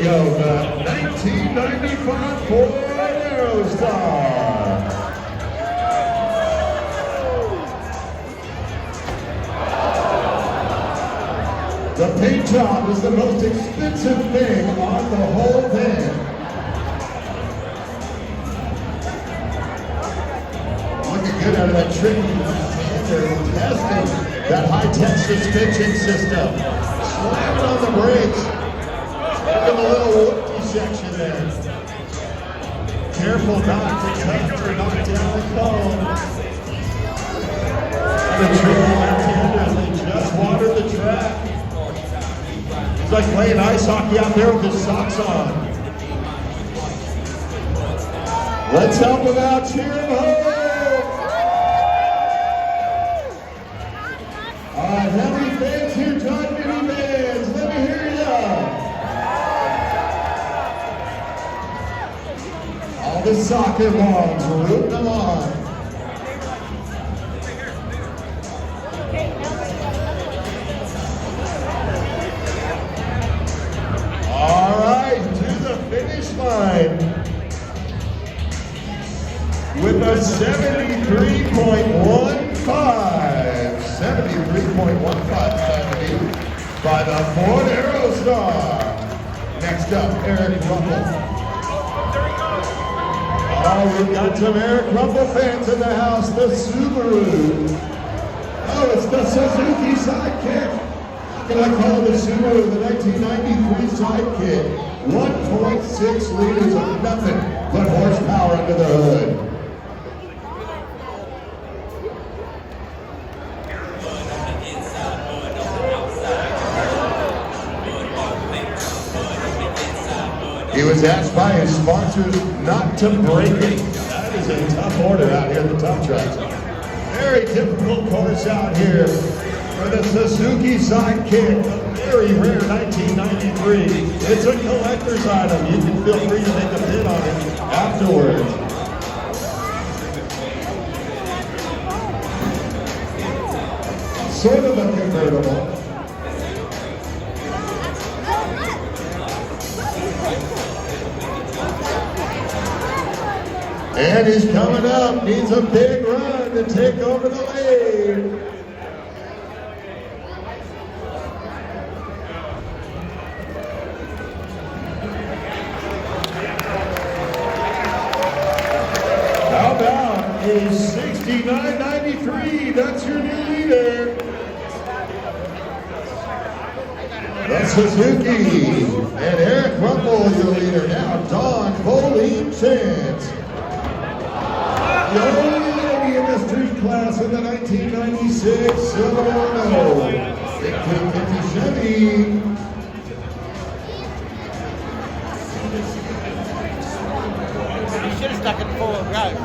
go, the 1995 Ford Aerostar. The paint job is the most expensive thing on the whole van. Looking good out of that tricky they're testing that high-tech suspension system. Slamming on the brakes. Look at the little whoopty section there. Careful not to touch or knock down the cone. The tricky left-hander, they just watered the track. It's like playing ice hockey out there with his socks on. Let's help him out, cheer him home. All right, how many fans here drive minivans? Let me hear ya. All the soccer moms rooting them on. All right, to the finish line with a 73.15. 73.1570 by the Ford Aerostar. Next up, Eric Rumpel. Oh, we've got some Eric Rumpel fans in the house. The Subaru. Oh, it's the Suzuki Sidekick. How can I call the Subaru the 1993 Sidekick? 1.6 liters of nothing but horsepower under the hood. He was asked by his sponsors not to break it. That is a tough order out here at the Tuff tracks. Very difficult course out here for the Suzuki Sidekick, a very rare 1993. It's a collector's item. You can feel free to make a bid on it afterwards. Sort of a convertible. And he's coming up, needs a big run to take over the lead. How about a 69.93? That's your new leader. The Suzuki. And Eric Rumpel, your leader now. Don Bowling Chance. The only lady in the street class in the 1996 Silverado 1850 Chevy. You should have stuck it full of drive.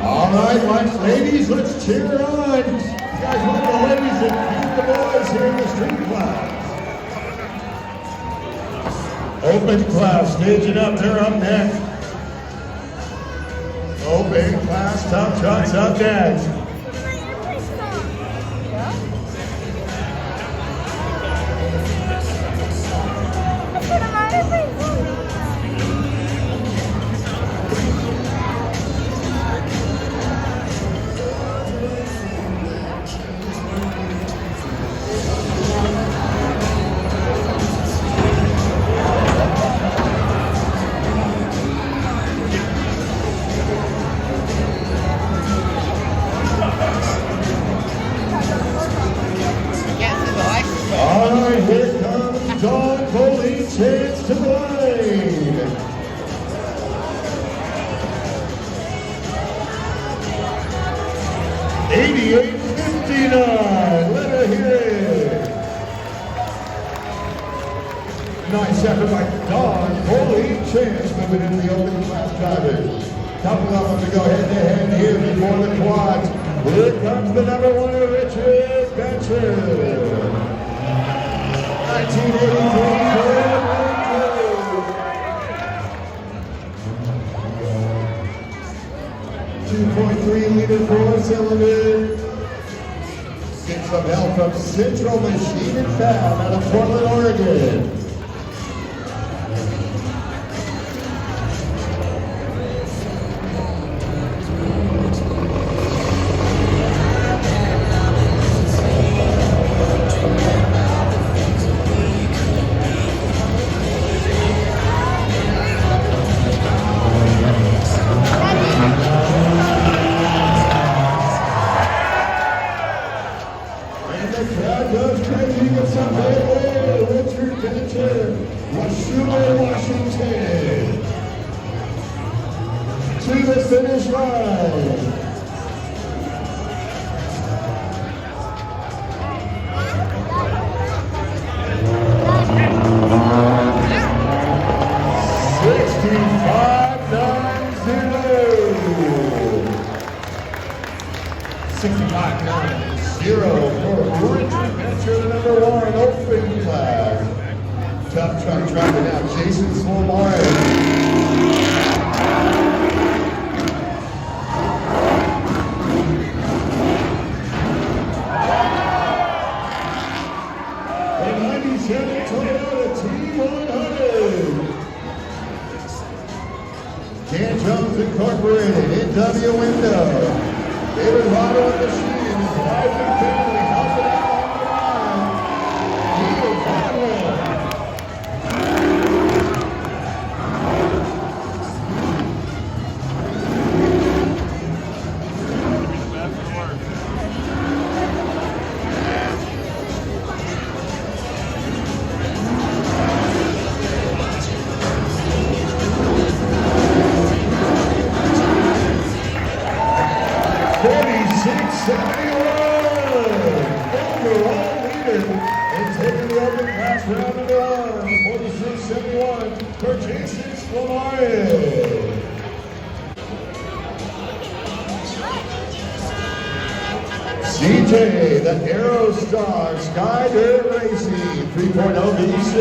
All right, ladies, let's cheer on. You guys want the ladies and keep the boys here in the street class. Open class, staging up, they're up next. Open class, Tuff trucks up next. Here comes Don Bowling Chance to the line. $88.59. Let her hear it. Nice effort by Don Bowling Chance moving into the open class drivers. Couple of them to go head-to-head here before the quads. Here comes the number one, Richard Bencher. 2.3 liter four-cylinder. Get some help from Central Machine and Fab out of Portland, Oregon. the finish line. For Richard Metro, the number 1 open flag. Tough truck driving out Jason Slomari. Dan Jones Incorporated, NW Window. David Rotto on the machine, his wife and family helping out on the line. Neil Conwell. Overall leader and taking the open class round number 1, 46.71 for Jason Slomari. CJ, the Aerostar Skydirt Racing 3.0 V6.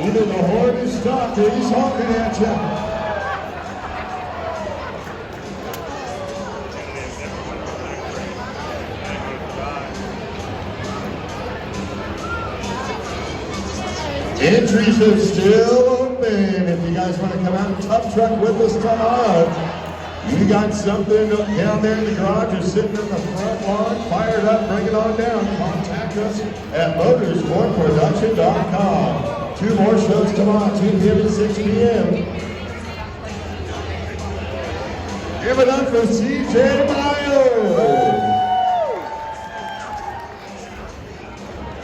Either the horn is stopped or he's honking at you. Entries are still open. If you guys want to come out and Tough Truck with us tomorrow, you got something down there in the garage or sitting in the front lawn, fired up, bring it on down. Contact us at motorsportproduction.com. 2 more shows tomorrow, 2 p.m. and 6 p.m. Give it up for CJ Miles.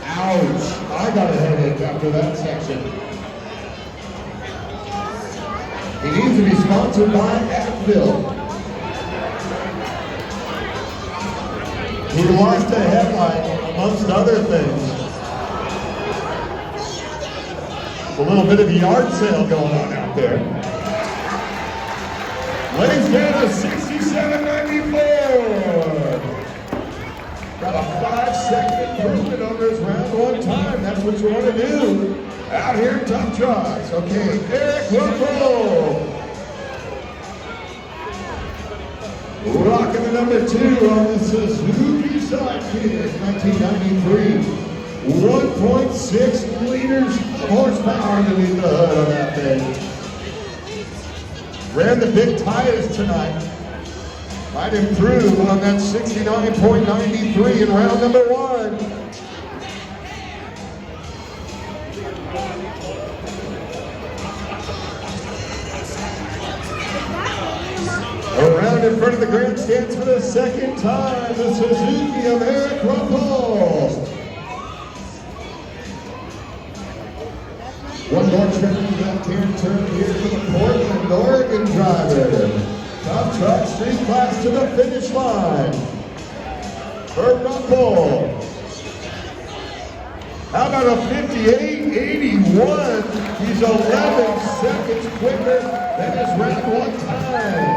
Ouch. I got a headache after that section. He needs to be sponsored by Advil. He lost a headlight, amongst other things. A little bit of a yard sale going on out there. Lays down a 67.94. Got a 5-second improvement over his round 1 time. That's what you want to do out here in Tough Trucks. Okay, Eric Ruffalo. Rocking the number 2 on the Suzuki Sidekick, 1993. 1.6 liters of horsepower underneath the hood on that thing. Ran the big tires tonight. Might improve on that 69.93 in round number 1. Around in front of the grandstands for the second time, the Suzuki of Eric Ruffalo. One more trip to the left-hand turn here for the Portland, Oregon driver. Tough Truck Street Class to the finish line. For Ruffalo. How about a 58.81? He's 11 seconds quicker than his round 1 time.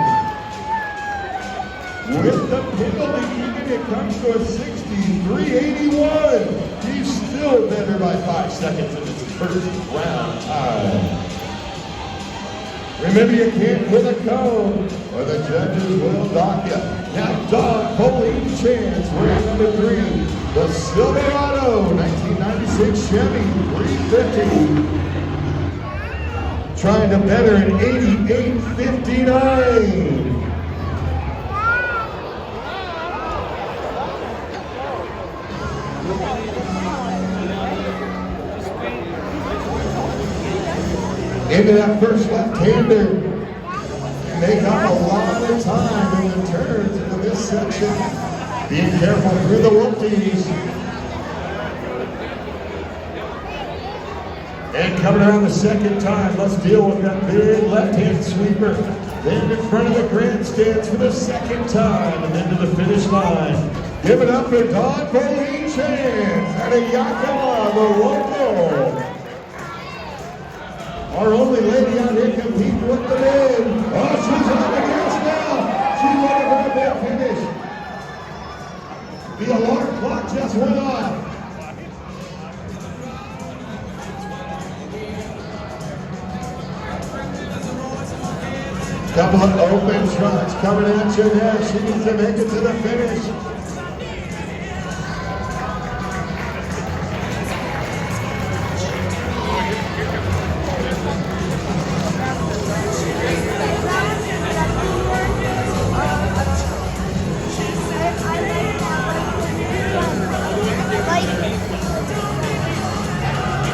With the penalty, even it comes to a 63.81. He's still better by 5 seconds in his first round time. Remember, you can't win a cone, or the judges will dock you. Now, Don Pauline Chance, round number 3. The Silverado 1996 Chevy 350. Trying to better an 88.59. Into that first left-hander. Make up a lot of time in the turns into this section. Being careful through the whoopties. And coming around the second time, let's deal with that big left-hand sweeper. then in front of the grandstands for the second time, and then to the finish line. Give it up for Dawn Chance out of Yakima, the local. Our only lady out here competing with the men. Oh, she's on the gas now. She's on her big finish. The alarm clock just went off. Couple of open trucks coming at you now. She needs to make it to the finish.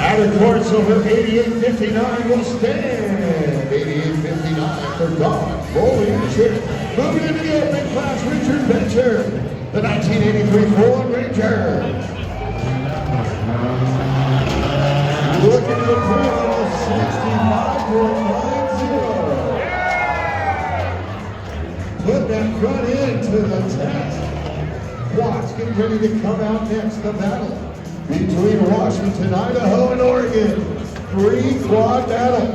Out of course over 88.59 will stand. 88.59 for Dawn Chance. Moving into the open class, Richard Bencher, the 1983 Ford Ranger. Looking to improve on a 65.90. Put that front end to the test. Watts getting ready to come out next. The battle between Washington, Idaho, and Oregon. 3-quad battle.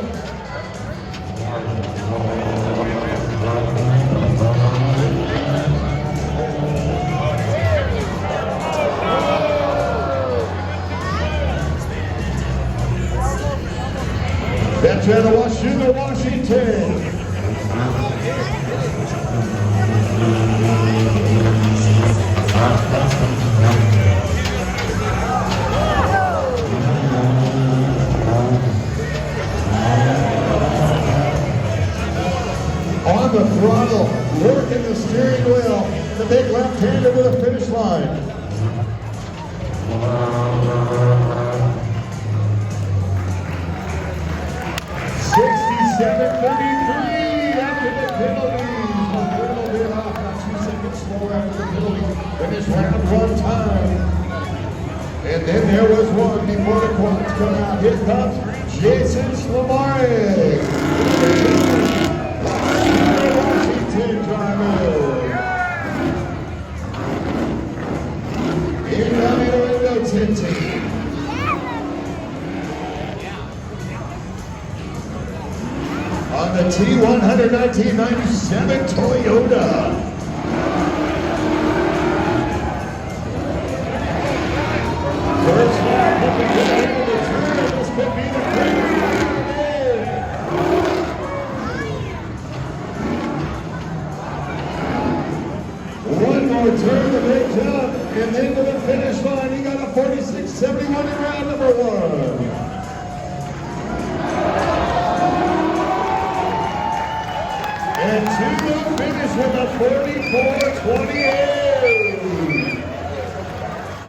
That's out of Washington. On the throttle, working the steering wheel, the big left-hander to the finish line. After the penalties. A little bit off, about 2 seconds slower after the penalty. Finished round one time. And then there was one before the quads come out. Here comes Jason Slamari. Washington driver. Incoming window tinting. On the T100 1997 Toyota. First lap looking to the end of the turn. This could be the greatest one more turn to make jump, and then to the finish line. He got a 46.71 in round number one. And to the finish with a 44.28.